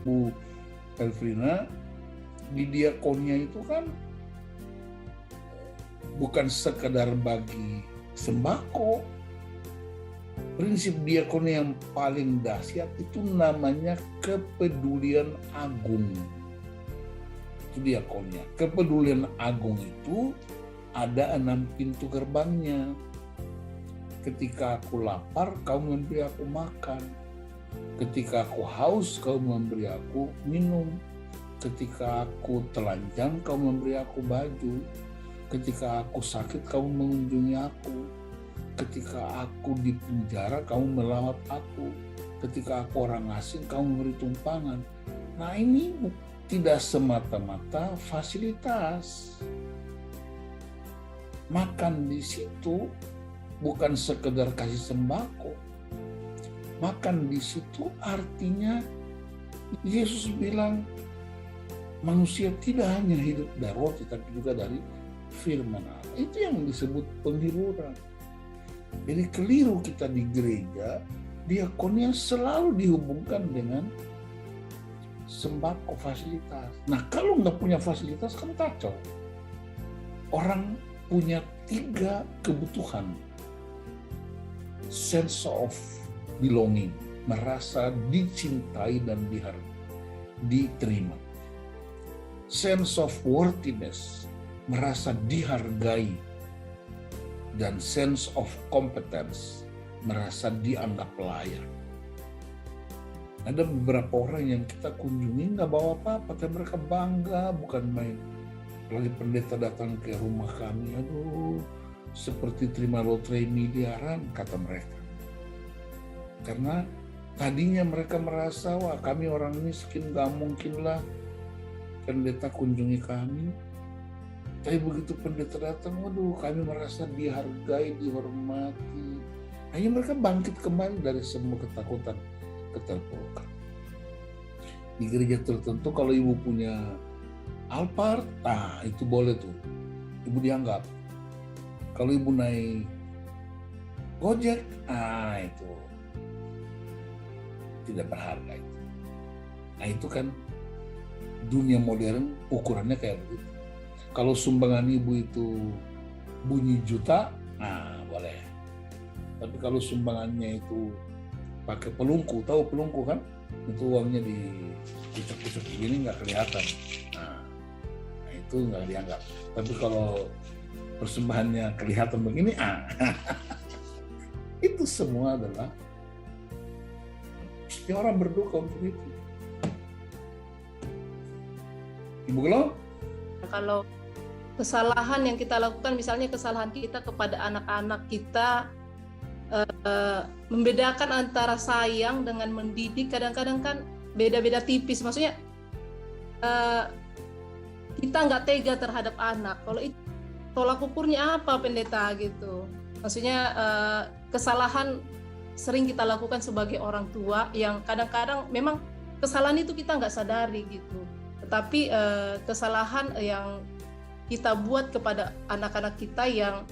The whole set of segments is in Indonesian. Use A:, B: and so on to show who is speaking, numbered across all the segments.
A: Bu Elvrina, di diakonia itu kan bukan sekedar bagi sembako. Prinsip diakonia yang paling dahsyat itu namanya kepedulian agung. Itu diakonia. Kepedulian agung itu ada 6 pintu gerbangnya. Ketika aku lapar, kau memberi aku makan. Ketika aku haus, kau memberi aku minum. Ketika aku telanjang, kau memberi aku baju. Ketika aku sakit, kau mengunjungi aku. Ketika aku di penjara, kamu melawat aku. Ketika aku orang asing, kamu memberi tumpangan. Nah, ini tidak semata-mata fasilitas. Makan di situ bukan sekedar kasih sembako. Makan di situ artinya Yesus bilang manusia tidak hanya hidup dari roti, tapi juga dari firman Allah. Itu yang disebut penghiburan. Jadi keliru kita di gereja, diakonia selalu dihubungkan dengan sembako, fasilitas. Nah, kalau nggak punya fasilitas kan kacau. Orang punya 3 kebutuhan. Sense of belonging, merasa dicintai dan diterima. Sense of worthiness, merasa dihargai. Dan sense of competence, merasa dianggap layak. Ada beberapa orang yang kita kunjungi nggak bawa apa-apa, tapi mereka bangga, bukan main. Lagi pendeta datang ke rumah kami, aduh, seperti terima lotre miliaran, kata mereka. Karena tadinya mereka merasa, wah kami orang miskin, gak mungkin lah pendeta kunjungi kami. Tapi begitu pendeta datang, waduh kami merasa dihargai, dihormati. Hanya mereka bangkit kembali dari semua ketakutan, keterpurukan. Di gereja tertentu kalau ibu punya Alphard, nah itu boleh tuh, ibu dianggap. Kalau ibu naik Gojek, nah itu tidak berharga itu. Nah itu kan dunia modern ukurannya kayak begitu. Kalau sumbangan ibu itu bunyi juta, nah boleh. Tapi kalau sumbangannya itu pakai pelungku, tahu pelungku kan? Itu uangnya dicek-cek begini nggak kelihatan. Nah itu nggak dianggap. Tapi kalau persembahannya kelihatan begini, itu semua adalah setiap orang berduka untuk itu. Ibu Gelo?
B: Kalau kesalahan yang kita lakukan, misalnya kesalahan kita kepada anak-anak kita, membedakan antara sayang dengan mendidik, kadang-kadang kan beda-beda tipis. Maksudnya kita nggak tega terhadap anak. Kalau itu tolak ukurnya apa, pendeta gitu? Maksudnya kesalahan sering kita lakukan sebagai orang tua yang kadang-kadang memang kesalahan itu kita nggak sadari gitu. Tetapi kesalahan yang kita buat kepada anak-anak kita yang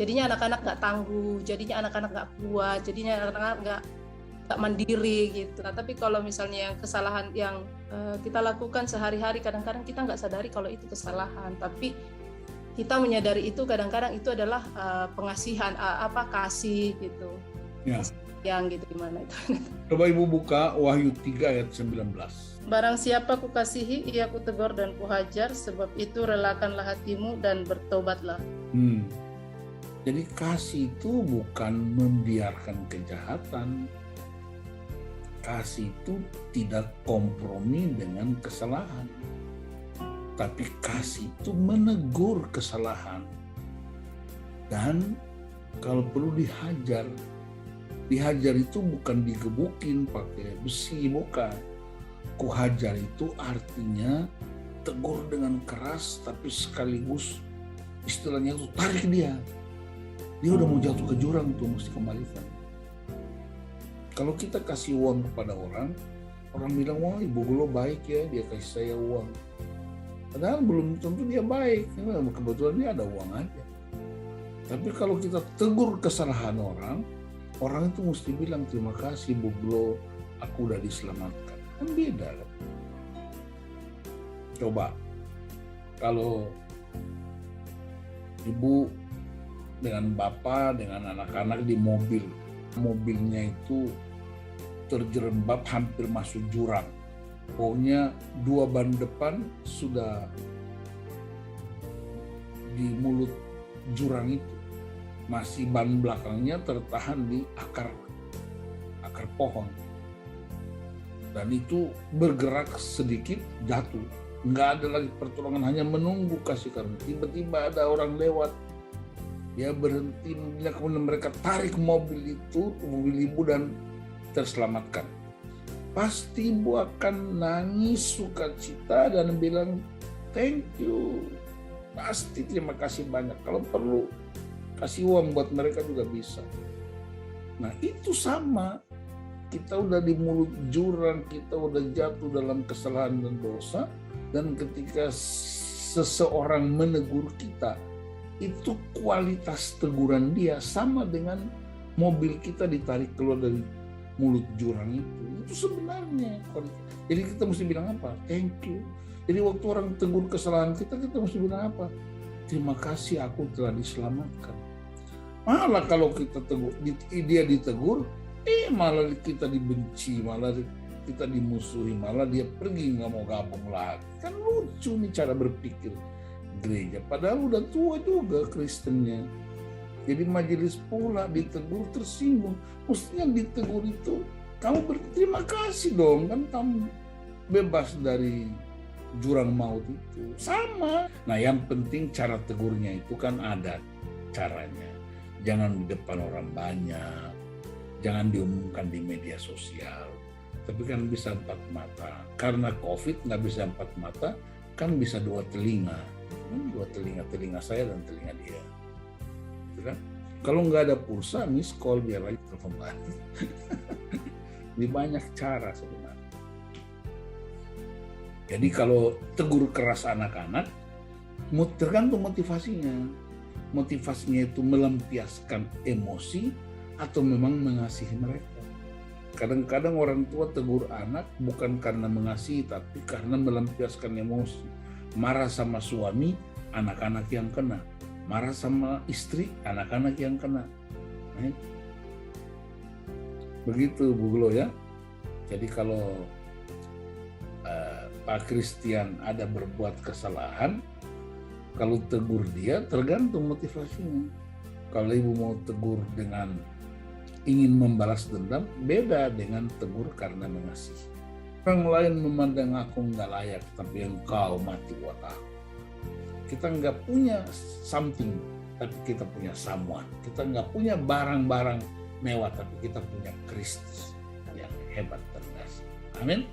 B: jadinya anak-anak nggak tangguh, jadinya anak-anak nggak kuat, jadinya anak-anak nggak mandiri gitu. Nah, tapi kalau misalnya yang kesalahan yang kita lakukan sehari-hari, kadang-kadang kita nggak sadari kalau itu kesalahan, tapi kita menyadari itu kadang-kadang itu adalah pengasihan, kasih gitu.
A: Ya.
B: Yang gitu gimana itu?
A: Coba ibu buka Wahyu 3 ayat 19.
B: Barang siapa kukasihi, ia kutegur dan kuhajar, sebab itu relakanlah hatimu dan bertobatlah.
A: Jadi kasih itu bukan membiarkan kejahatan. Kasih itu tidak kompromi dengan kesalahan. Tapi kasih itu menegur kesalahan. Dan kalau perlu dihajar. Dihajar itu bukan digebukin pakai besi, bukan. Kuhajar itu artinya tegur dengan keras, tapi sekaligus istilahnya itu tarik dia. Dia udah mau jatuh ke jurang tuh, mesti kembalikan. Kalau kita kasih uang kepada orang bilang, wah Ibu Gelo baik ya, dia kasih saya uang. Padahal belum tentu dia baik, kebetulan dia ada uang aja. Tapi kalau kita tegur kesalahan orang itu mesti bilang terima kasih Bu Gelo, aku udah diselamatkan. Kan beda kan. Coba kalau ibu dengan bapak, dengan anak-anak di mobil, mobilnya itu terjerembab hampir masuk jurang. Pokoknya 2 ban depan sudah di mulut jurang itu. Masih ban belakangnya tertahan di akar pohon. Dan itu bergerak sedikit jatuh. Nggak ada lagi pertolongan, hanya menunggu kasih karunia. Tiba-tiba ada orang lewat. Dia berhenti, kemudian mereka tarik mobil itu, mobil ibu, dan terselamatkan. Pasti ibu akan nangis sukacita dan bilang thank you. Pasti terima kasih banyak. Kalau perlu kasih uang buat mereka juga bisa. Nah itu sama. Kita udah di mulut jurang, kita udah jatuh dalam kesalahan dan dosa. Dan ketika seseorang menegur kita, itu kualitas teguran dia sama dengan mobil kita ditarik keluar dari mulut jurang itu. Itu sebenarnya. Jadi kita mesti bilang apa? Thank you. Jadi waktu orang tegur kesalahan kita mesti bilang apa? Terima kasih aku telah diselamatkan. Malah kalau kita tegur, dia ditegur, malah kita dibenci, malah kita dimusuhi, malah dia pergi nggak mau gabung lagi. Kan lucu nih cara berpikir gereja. Padahal udah tua juga Kristennya. Jadi majelis pula ditegur tersinggung. Mestinya ditegur itu kamu berterima kasih dong, kan kamu bebas dari jurang maut itu. Sama. Nah yang penting cara tegurnya itu kan ada caranya. Jangan di depan orang banyak. Jangan diumumkan di media sosial. Tapi kan bisa 4 mata. Karena COVID nggak bisa 4 mata, kan bisa 2 telinga. 2 telinga saya dan telinga dia. Gitu kan? Kalau nggak ada pulsa, miss call biar lagi telepon balik. Ini banyak cara sebenarnya. Jadi kalau tegur keras anak-anak, tergantung motivasinya. Motivasinya itu melampiaskan emosi atau memang mengasihi mereka. Kadang-kadang orang tua tegur anak bukan karena mengasihi, tapi karena melampiaskan emosi. Marah sama suami, anak-anak yang kena. Marah sama istri, anak-anak yang kena. Begitu Bu Glo ya. Jadi kalau Pak Christian ada berbuat kesalahan, kalau tegur dia tergantung motivasinya. Kalau ibu mau tegur dengan ingin membalas dendam, beda dengan tegur karena mengasihi. Orang lain memandang aku nggak layak, tapi engkau mati buat aku. Kita nggak punya something, tapi kita punya someone. Kita nggak punya barang-barang mewah, tapi kita punya Kristus yang hebat dan dahsyat. Amin.